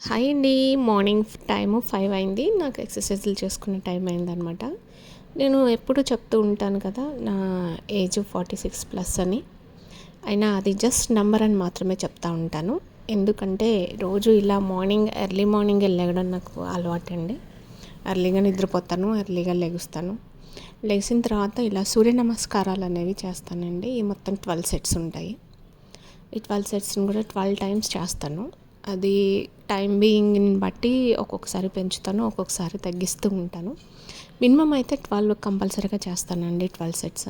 Hi అండి. Morning time 5 అయింది. నాకు ఎక్సర్సైజులు చేసుకునే టైం అయిందనమాట. నేను ఎప్పుడూ చెప్తూ ఉంటాను కదా! నా ఏజ్ 46 ప్లస్ అని. అయినా అది జస్ట్ నంబర్ అని మాత్రమే చెప్తా ఉంటాను. ఎందుకంటే రోజు ఇలా ఎర్లీ మార్నింగే లెగడం నాకు అలవాటండి. ఎర్లీగా నిద్రపోతాను, ఎర్లీగా లెగుస్తాను. లెగిసిన తర్వాత ఇలా సూర్య నమస్కారాలు అనేవి చేస్తానండి. ఈ మొత్తం 12 సెట్స్ ఉంటాయి. ఈ 12 సెట్స్‌ని కూడా 12 టైమ్స్ చేస్తాను. అది టైం బీయింగ్‌ని బట్టి ఒక్కొక్కసారి పెంచుతాను, ఒక్కొక్కసారి తగ్గిస్తూ ఉంటాను. మినిమమ్ అయితే 12 కంపల్సరీగా చేస్తానండి, 12 సెట్స్.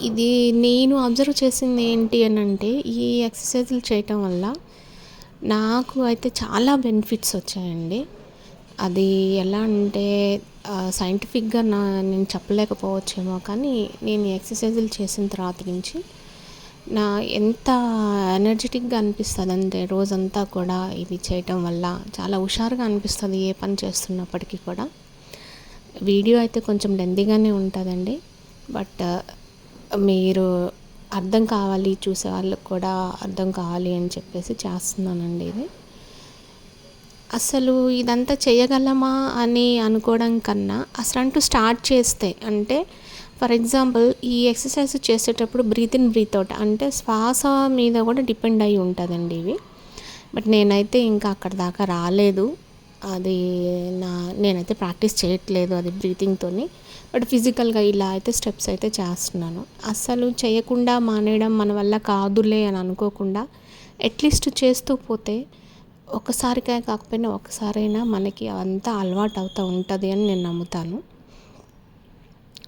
ఇది నేను అబ్జర్వ్ చేసింది ఏంటి అనంటే, ఈ ఎక్సర్సైజులు చేయటం వల్ల నాకు అయితే చాలా బెనిఫిట్స్ వచ్చాయండి. అది ఎలా అంటే సైంటిఫిక్‌గా నేను చెప్పలేకపోవచ్చేమో కానీ, నేను ఈ ఎక్సర్సైజులు చేసిన తర్వాత నుంచి ఎంత ఎనర్జెటిక్‌గా అనిపిస్తదంటే రోజంతా కూడా ఇవి చేయటం వల్ల చాలా హుషారుగా అనిపిస్తది ఏ పని చేస్తున్నప్పటికీ కూడా. వీడియో అయితే కొంచెం లెంతీగానే ఉంటదండి. బట్ మీరు అర్థం కావాలి, చూసే వాళ్ళకి కూడా అర్థం కావాలి అని చెప్పేసి చేస్తున్నానండి ఇది. అసలు ఇదంతా చేయగలమా అని అనుకోవడం కన్నా అసలంటూ స్టార్ట్ చేస్తే అంటే ఫర్ ఎగ్జాంపుల్ ఈ ఎక్సర్సైజ్ చేసేటప్పుడు బ్రీత్ ఇన్ బ్రీత్ అవుట్ అంటే శ్వాస మీద కూడా డిపెండ్ అయి ఉంటుందండి ఇవి. బట్ నేనైతే ఇంకా అక్కడ దాకా రాలేదు. అది నేనైతే ప్రాక్టీస్ చేయట్లేదు అది బ్రీతింగ్తోని. బట్ ఫిజికల్గా ఇలా అయితే స్టెప్స్ అయితే చేస్తున్నాను. అస్సలు చేయకుండా మానేయడం మన వల్ల కాదులే అని అనుకోకుండా అట్లీస్ట్ చేస్తూ పోతే ఒక్కసారికే కాకపోయినా ఒక్కసారైనా మనకి అంతా అలవాటు అవుతూ ఉంటుంది అని నేను నమ్ముతాను.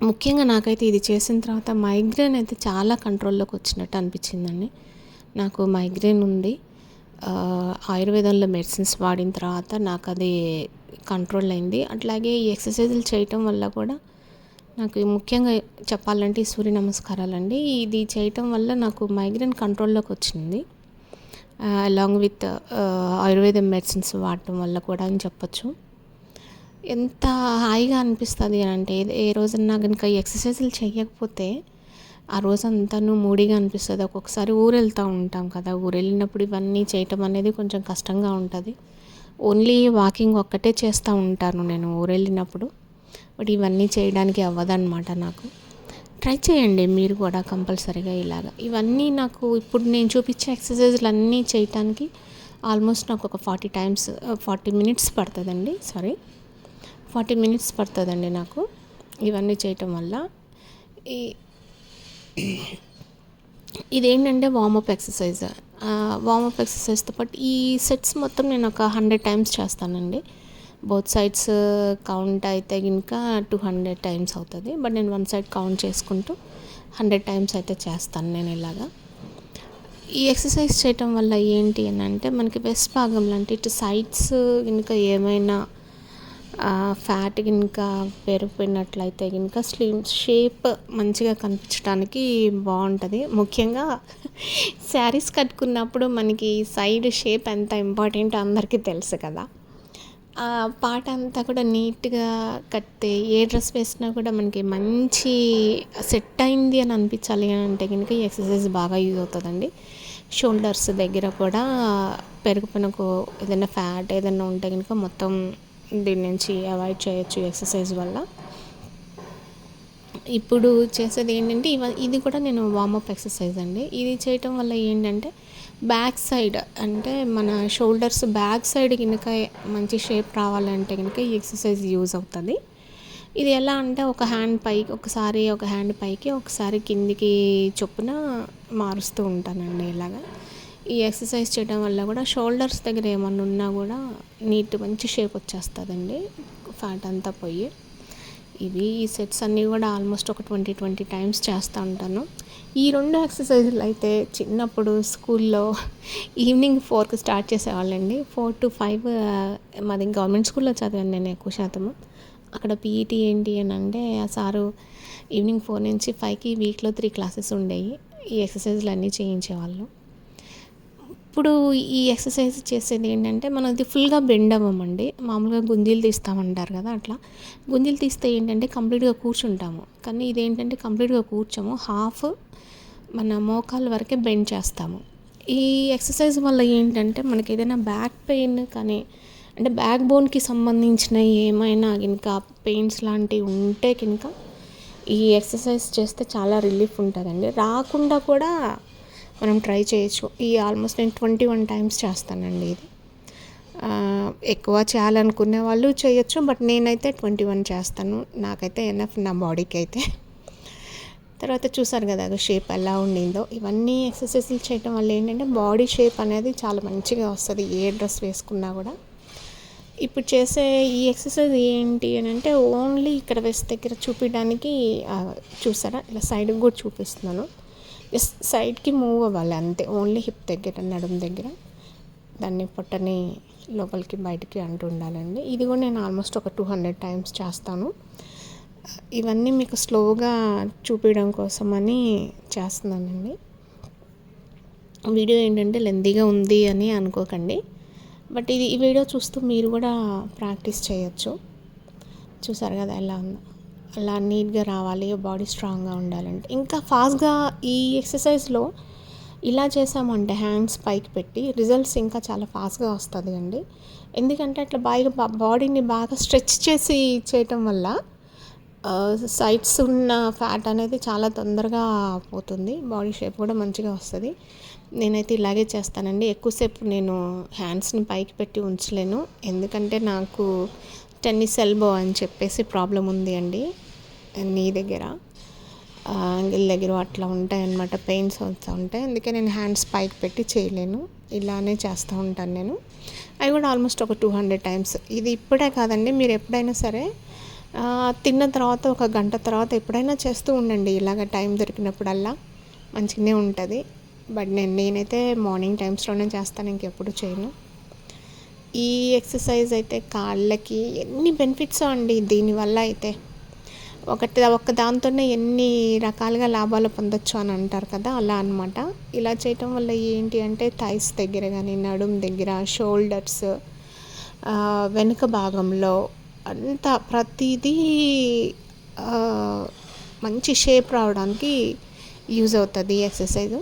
ముఖ్యంగా నాకైతే ఇది చేసిన తర్వాత మైగ్రేన్ అయితే చాలా కంట్రోల్లోకి వచ్చినట్టు అనిపించిందండి. నాకు మైగ్రేన్ ఉంది. ఆయుర్వేదంలో మెడిసిన్స్ వాడిన తర్వాత నాకు అది కంట్రోల్ అయింది. అట్లాగే ఈ ఎక్సర్సైజులు చేయటం వల్ల కూడా నాకు ముఖ్యంగా చెప్పాలంటే ఈ సూర్య నమస్కారాలండి. ఇది చేయటం వల్ల నాకు మైగ్రేన్ కంట్రోల్లోకి వచ్చింది. అలాంగ్ విత్ ఆయుర్వేదం మెడిసిన్స్ వాడటం వల్ల కూడా అని చెప్పొచ్చు. ఎంత హాయిగా అనిపిస్తుంది అని అంటే ఏ రోజన్నా కనుక ఈ ఎక్సర్సైజులు చేయకపోతే ఆ రోజంతాను మూడీగా అనిపిస్తుంది. ఒక్కొక్కసారి ఊరు వెళ్తూ ఉంటాం కదా, ఊరు వెళ్ళినప్పుడు ఇవన్నీ చేయటం అనేది కొంచెం కష్టంగా ఉంటుంది. ఓన్లీ వాకింగ్ ఒక్కటే చేస్తూ ఉంటాను నేను ఊరు వెళ్ళినప్పుడు. బట్ ఇవన్నీ చేయడానికి అవ్వదన్నమాట నాకు. ట్రై చేయండి మీరు కూడా కంపల్సరీగా ఇలాగా. ఇవన్నీ నాకు ఇప్పుడు నేను చూపించే ఎక్సర్సైజులు అన్నీ చేయటానికి ఆల్మోస్ట్ నాకు ఒక 40 మినిట్స్ పడుతుందండి. 40 మినిట్స్ పడుతుందండి నాకు ఇవన్నీ చేయటం వల్ల. ఇదేంటంటే వార్మప్ ఎక్సర్సైజ్. వార్మప్ ఎక్సర్సైజ్తో పాటు ఈ సెట్స్ మొత్తం నేను ఒక 100 టైమ్స్ చేస్తానండి. బోత్ సైడ్స్ కౌంట్ అయితే ఇంకా 200 టైమ్స్ అవుతుంది. బట్ నేను వన్ సైడ్ కౌంట్ చేసుకుంటూ 100 టైమ్స్ అయితే చేస్తాను నేను ఇలాగా. ఈ ఎక్సర్సైజ్ చేయటం వల్ల ఏంటి అని అంటే మనకి వెస్ట్ భాగంలో అంటే ఇటు సైడ్స్ ఇంకా ఏమైనా ఫ్యాట్ ఇంకా పెరిగిపోయినట్లయితే ఇంకా స్లిమ్ షేప్ మంచిగా కనిపించడానికి బాగుంటుంది. ముఖ్యంగా శారీస్ కట్టుకున్నప్పుడు మనకి సైడ్ షేప్ ఎంత ఇంపార్టెంట్ అందరికీ తెలుసు కదా. ఆ పార్ట్ అంతా కూడా నీట్గా కడితే ఏ డ్రెస్ వేసినా కూడా మనకి మంచి సెట్ అయింది అని అనిపించాలి అని అంటే కనుక ఈ ఎక్సర్సైజ్ బాగా యూజ్ అవుతుందండి. షోల్డర్స్ దగ్గర కూడా పెరిగిపోయిన ఏదైనా ఫ్యాట్ ఏదైనా ఉంటే కనుక మొత్తం దీని నుంచి అవాయిడ్ చేయొచ్చు ఎక్సర్సైజ్ వల్ల. ఇప్పుడు చేసేది ఏంటంటే ఇది కూడా నేను వార్మప్ ఎక్సర్సైజ్ అండి. ఇది చేయటం వల్ల ఏంటంటే బ్యాక్ సైడ్ అంటే మన షోల్డర్స్ బ్యాక్ సైడ్ కనుక మంచి షేప్ రావాలంటే కనుక ఈ ఎక్సర్సైజ్ యూజ్ అవుతుంది. ఇది ఎలా అంటే ఒక హ్యాండ్ పైకి ఒకసారి కిందికి చొప్పున మారుస్తూ ఉంటానండి ఇలాగా. ఈ ఎక్సర్సైజ్ చేయడం వల్ల కూడా షోల్డర్స్ దగ్గర ఏమన్నా ఉన్నా కూడా మంచి షేప్ వచ్చేస్తుందండి, ఫ్యాట్ అంతా పోయి. ఈ సెట్స్ అన్నీ కూడా ఆల్మోస్ట్ ఒక 20 టైమ్స్ చేస్తూ ఉంటాను. ఈ 2 ఎక్సర్సైజులు అయితే చిన్నప్పుడు స్కూల్లో ఈవినింగ్ 4కి స్టార్ట్ చేసేవాళ్ళండి. 4 to 5 మాది గవర్నమెంట్ స్కూల్లో చదివాను నేను ఎక్కువ శాతము. అక్కడ పీఈటీ ఏంటి అని అంటే ఆ సారు ఈవినింగ్ 4 నుంచి 5కి వీక్లో 3 క్లాసెస్ ఉండేవి. ఈ ఎక్సర్సైజులు అన్నీ చేయించేవాళ్ళు. ఇప్పుడు ఈ ఎక్సర్సైజ్ చేసేది ఏంటంటే మనం ఇది ఫుల్గా బెండ్ అవ్వమండి. మామూలుగా గుంజీలు తీస్తామంటారు కదా, అట్లా గుంజీలు తీస్తే ఏంటంటే కంప్లీట్గా కూర్చుంటాము. కానీ ఇదేంటంటే కంప్లీట్గా కూర్చోము, హాఫ్ మన మోకాళ్ళ వరకే బెండ్ చేస్తాము. ఈ ఎక్సర్సైజ్ వల్ల ఏంటంటే మనకి ఏదైనా బ్యాక్ పెయిన్ కానీ అంటే బ్యాక్ బోన్కి సంబంధించిన ఏమైనా ఇంకా పెయిన్స్ లాంటివి ఉంటే కనుక ఈ ఎక్సర్సైజ్ చేస్తే చాలా రిలీఫ్ ఉంటుందండి. రాకుండా కూడా మనం ట్రై చేయొచ్చు. ఈ ఆల్మోస్ట్ నేను 21 టైమ్స్ చేస్తానండి ఇది. ఎక్కువ చేయాలనుకునే వాళ్ళు చేయొచ్చు, బట్ నేనైతే 21 చేస్తాను. నాకైతే ఎనఫ్ నా బాడీకి అయితే. తర్వాత చూసారు కదా అది షేప్ ఎలా ఉండిందో. ఇవన్నీ ఎక్సర్సైజులు చేయటం వల్ల ఏంటంటే బాడీ షేప్ అనేది చాలా మంచిగా వస్తుంది ఏ డ్రెస్ వేసుకున్నా కూడా. ఇప్పుడు చేసే ఈ ఎక్సర్సైజ్ ఏంటి అని అంటే ఓన్లీ ఇక్కడ వెస్ట్ దగ్గర చూపించడానికి చూసారా ఇలా సైడ్కి కూడా చూపిస్తున్నాను. జస్ట్ సైడ్కి మూవ్ అవ్వాలి అంతే, ఓన్లీ హిప్ దగ్గర నడుము దగ్గర దాన్ని పొట్టని లోపలికి బయటికి అంటూ ఉండాలండి. ఇది కూడా నేను ఆల్మోస్ట్ ఒక 200 టైమ్స్ చేస్తాను. ఇవన్నీ మీకు స్లోగా చూపించడం కోసమని చేస్తున్నానండి. వీడియో ఏంటంటే లెంతీగా ఉంది అని అనుకోకండి, బట్ ఈ వీడియో చూస్తూ మీరు కూడా ప్రాక్టీస్ చేయొచ్చు. చూసారు కదా ఎలా ఉందో, అలా నీట్గా రావాలి, బాడీ స్ట్రాంగ్గా ఉండాలంటే. ఇంకా ఫాస్ట్గా ఈ ఎక్సర్సైజ్లో ఇలా చేసామంటే హ్యాండ్స్ పైకి పెట్టి రిజల్ట్స్ ఇంకా చాలా ఫాస్ట్గా వస్తుంది అండి. ఎందుకంటే అట్లా బాడీని బాగా స్ట్రెచ్ చేసి చేయటం వల్ల సైడ్స్ ఉన్న ఫ్యాట్ అనేది చాలా తొందరగా పోతుంది, బాడీ షేప్ కూడా మంచిగా వస్తుంది. నేనైతే ఇలాగే చేస్తానండి. ఎక్కువసేపు నేను హ్యాండ్స్ని పైకి పెట్టి ఉంచలేను, ఎందుకంటే నాకు టెన్నిస్ ఎల్బో అని చెప్పేసి ప్రాబ్లం ఉంది అండి. నీ దగ్గర యాంగిల్ దగ్గర అట్లా ఉంటాయన్నమాట, పెయిన్స్ వస్తూ ఉంటాయి. అందుకే నేను హ్యాండ్స్ పైకి పెట్టి చేయలేను, ఇలానే చేస్తూ ఉంటాను నేను. అవి కూడా ఆల్మోస్ట్ ఒక 200 టైమ్స్. ఇది ఇప్పుడే కాదండి, మీరు ఎప్పుడైనా సరే తిన్న తర్వాత ఒక గంట తర్వాత ఎప్పుడైనా చేస్తూ ఉండండి ఇలాగ టైం దొరికినప్పుడల్లా, మంచిగానే ఉంటుంది. బట్ నేనైతే మార్నింగ్ టైమ్స్లోనే చేస్తాను, ఇంకెప్పుడు చేయను. ఈ ఎక్సర్సైజ్ అయితే కాళ్ళకి ఎన్ని బెనిఫిట్స్ అండి దీనివల్ల అయితే. ఒక్క దాంతోనే ఎన్ని రకాలుగా లాభాలు పొందొచ్చు అని అంటారు కదా, అలా అనమాట. ఇలా చేయటం వల్ల ఏంటి అంటే థైస్ దగ్గర కానీ నడుము దగ్గర, షోల్డర్స్, వెనుక భాగంలో అంతా ప్రతిదీ మంచి షేప్ రావడానికి యూజ్ అవుతుంది ఈ ఎక్సర్సైజ్.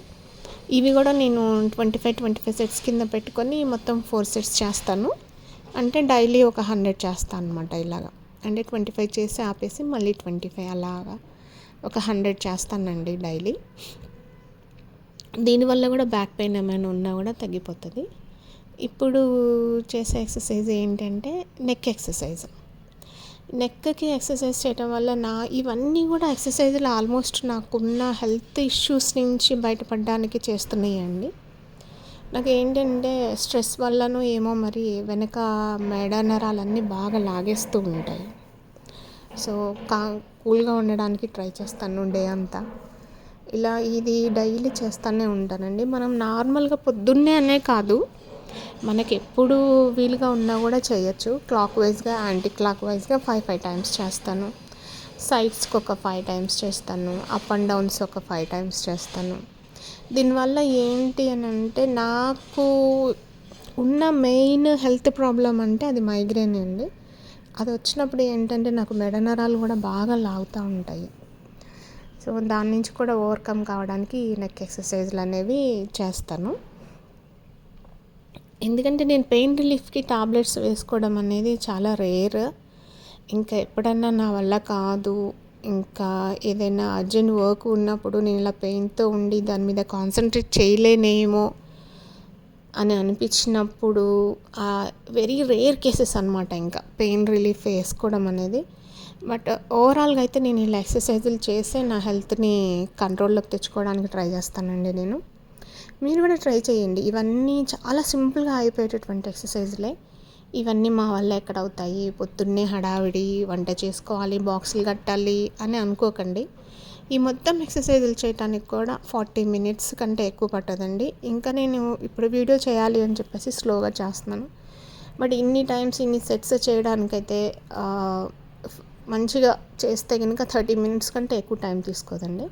ఇవి కూడా నేను 25 సెట్స్ కింద పెట్టుకొని మొత్తం 4 సెట్స్ చేస్తాను. అంటే డైలీ ఒక 100 చేస్తాను అనమాట ఇలాగా. అంటే 25 చేసి ఆపేసి మళ్ళీ 25 అలాగా ఒక 100 చేస్తానండి డైలీ. దీనివల్ల కూడా బ్యాక్ పెయిన్ ఏమైనా ఉన్నా కూడా తగ్గిపోతుంది. ఇప్పుడు చేసే ఎక్సర్సైజ్ ఏంటంటే నెక్ ఎక్సర్సైజ్. నెక్కి ఎక్సర్సైజ్ చేయడం వల్ల ఇవన్నీ కూడా ఎక్సర్సైజులు ఆల్మోస్ట్ నాకున్న హెల్త్ ఇష్యూస్ నుంచి బయటపడడానికి చేస్తున్నాయండి. నాకు ఏంటంటే స్ట్రెస్ వల్లనో ఏమో మరి వెనక మెడ నరాలన్నీ బాగా లాగేస్తూ ఉంటాయి. సో కూల్గా ఉండడానికి ట్రై చేస్తాను డే అంతా. ఇలా ఇది డైలీ చేస్తూనే ఉంటానండి. మనం నార్మల్గా పొద్దున్నే అనే కాదు, మనకి ఎప్పుడు వీలుగా ఉన్నా కూడా చేయొచ్చు. క్లాక్ వైజ్గా, యాంటీ క్లాక్ వైజ్గా 5 టైమ్స్ చేస్తాను. సైడ్స్కి ఒక 5 టైమ్స్ చేస్తాను. అప్ అండ్ డౌన్స్ ఒక 5 టైమ్స్ చేస్తాను. దీనివల్ల ఏంటి అని అంటే నాకు ఉన్న మెయిన్ హెల్త్ ప్రాబ్లం అంటే అది మైగ్రేన్ అండి. అది వచ్చినప్పుడు ఏంటంటే నాకు మెడ నరాలు కూడా బాగా లాగుతూ ఉంటాయి. సో దాని నుంచి కూడా ఓవర్కమ్ కావడానికి నెక్ ఎక్సర్సైజ్లు అనేవి చేస్తాను. ఎందుకంటే నేను పెయిన్ రిలీఫ్కి టాబ్లెట్స్ వేసుకోవడం అనేది చాలా రేర్. ఇంకా ఎప్పుడన్నా నా వల్ల కాదు, ఇంకా ఏదైనా అర్జెంట్ వర్క్ ఉన్నప్పుడు నేను ఇలా పెయిన్తో ఉండి దాని మీద కాన్సన్ట్రేట్ చేయలేనేమో అని అనిపించినప్పుడు వెరీ రేర్ కేసెస్ అనమాట ఇంకా పెయిన్ రిలీఫ్ వేసుకోవడం అనేది. బట్ ఓవరాల్గా అయితే నేను ఇలా ఎక్సర్సైజులు చేసే నా హెల్త్ని కంట్రోల్లోకి తెచ్చుకోవడానికి ట్రై చేస్తానండి నేను. మీరు కూడా ట్రై చేయండి. ఇవన్నీ చాలా సింపుల్గా అయిపోయేటటువంటి ఎక్సర్సైజ్లే. ఇవన్నీ మా వల్ల ఎక్కడ అవుతాయి, పొద్దున్నే హడావిడి వంట చేసుకోవాలి, బాక్సులు కట్టాలి అని అనుకోకండి. ఈ మొత్తం ఎక్సర్సైజులు చేయడానికి కూడా 40 మినిట్స్ కంటే ఎక్కువ పట్టదండి. ఇంకా నేను ఇప్పుడు వీడియో చేయాలి అని చెప్పేసి స్లోగా చేస్తున్నాను. బట్ ఇన్ని టైమ్స్ ఇన్ని సెట్స్ చేయడానికైతే మంచిగా చేస్తే కనుక 30 మినిట్స్ కంటే ఎక్కువ టైం తీసుకోదండి.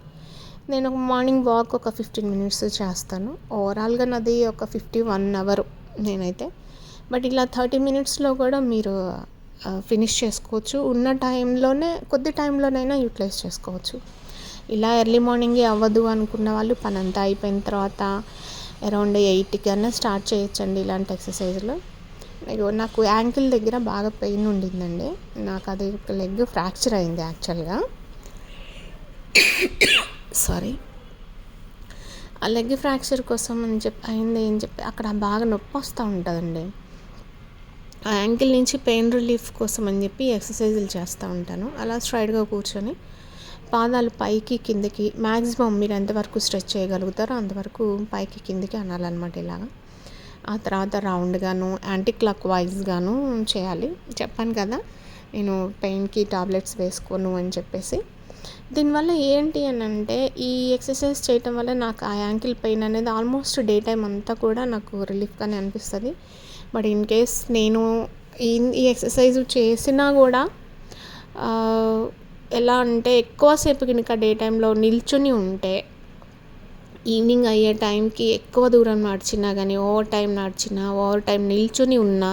నేను మార్నింగ్ వాక్ ఒక 15 మినిట్స్ చేస్తాను. ఓవరాల్గా నాది ఒక 51 అవర్ నేనైతే. బట్ ఇలా 30 మినిట్స్లో కూడా మీరు ఫినిష్ చేసుకోవచ్చు. ఉన్న టైంలోనే కొద్ది టైంలోనైనా యూటిలైజ్ చేసుకోవచ్చు. ఇలా ఎర్లీ మార్నింగే అవ్వదు అనుకున్న వాళ్ళు పనంతా అయిపోయిన తర్వాత అరౌండ్ 8 కన్నా స్టార్ట్ చేయొచ్చండి ఇలాంటి ఎక్సర్సైజులు. నాకు యాంకిల్ దగ్గర బాగా పెయిన్ ఉండిందండి. నాకు అది లెగ్ ఫ్రాక్చర్ అయింది యాక్చువల్గా. సారీ. ఆ లెగ్ ఫ్రాక్చర్ కోసం అని చెప్పి అక్కడ బాగా నొప్పి వస్తూ ఉంటుందండి. ఆ యాంకిల్ నుంచి పెయిన్ రిలీఫ్ కోసం అని చెప్పి ఎక్సర్సైజులు చేస్తూ ఉంటాను. అలా స్ట్రైట్గా కూర్చొని పాదాలు పైకి కిందకి మ్యాక్సిమం మీరు ఎంతవరకు స్ట్రెచ్ చేయగలుగుతారో అంతవరకు పైకి కిందకి అనాలన్నమాట ఇలాగా. ఆ తర్వాత రౌండ్గాను యాంటీ క్లాక్ వైజ్గాను చేయాలి. చెప్పాను కదా నేను పెయిన్కి టాబ్లెట్స్ వేసుకోను అని చెప్పేసి. దీనివల్ల ఏంటి అని అంటే ఈ ఎక్సర్సైజ్ చేయటం వల్ల నాకు ఆ యాంకిల్ పెయిన్ అనేది ఆల్మోస్ట్ డే టైం అంతా కూడా నాకు రిలీఫ్గానే అనిపిస్తుంది. బట్ ఇన్ కేస్ నేను ఈ ఎక్సర్సైజ్ చేసినా కూడా ఎలా అంటే ఎక్కువసేపు కనుక డే టైంలో నిల్చుని ఉంటే ఈవినింగ్ అయ్యే టైంకి ఎక్కువ దూరం నడిచినా కానీ ఓవర్ టైం నిల్చుని ఉన్నా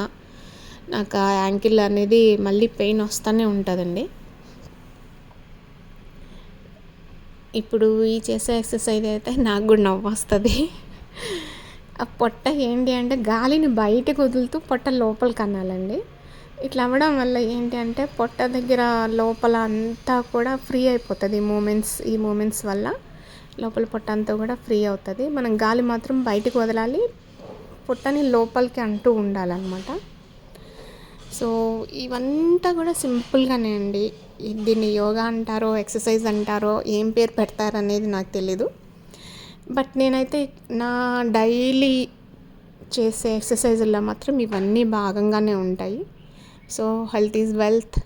నాకు ఆ యాంకిల్ అనేది మళ్ళీ పెయిన్ వస్తూనే ఉంటుందండి. ఇప్పుడు ఈ చేసే ఎక్సర్సైజ్ అయితే నాకు కూడా నవ్వు వస్తుంది. ఆ పొట్ట ఏంటి అంటే గాలిని బయటకు వదులుతూ పొట్ట లోపలికి అనాలండి. ఇట్లా అవ్వడం వల్ల ఏంటి అంటే పొట్ట దగ్గర లోపల అంతా కూడా ఫ్రీ అయిపోతుంది. ఈ మూమెంట్స్ వల్ల లోపల పొట్ట అంతా కూడా ఫ్రీ అవుతుంది. మనం గాలి మాత్రం బయటకు వదలాలి, పొట్టని లోపలికి అంటూ ఉండాలన్నమాట. సో ఇవంతా కూడా సింపుల్గానే అండి. దీన్ని యోగా అంటారో ఎక్సర్సైజ్ అంటారో ఏం పేరు పెడతారనేది నాకు తెలీదు. బట్ నేనైతే నా డైలీ చేసే ఎక్సర్సైజుల్లో మాత్రం ఇవన్నీ భాగంగానే ఉంటాయి. So health is wealth.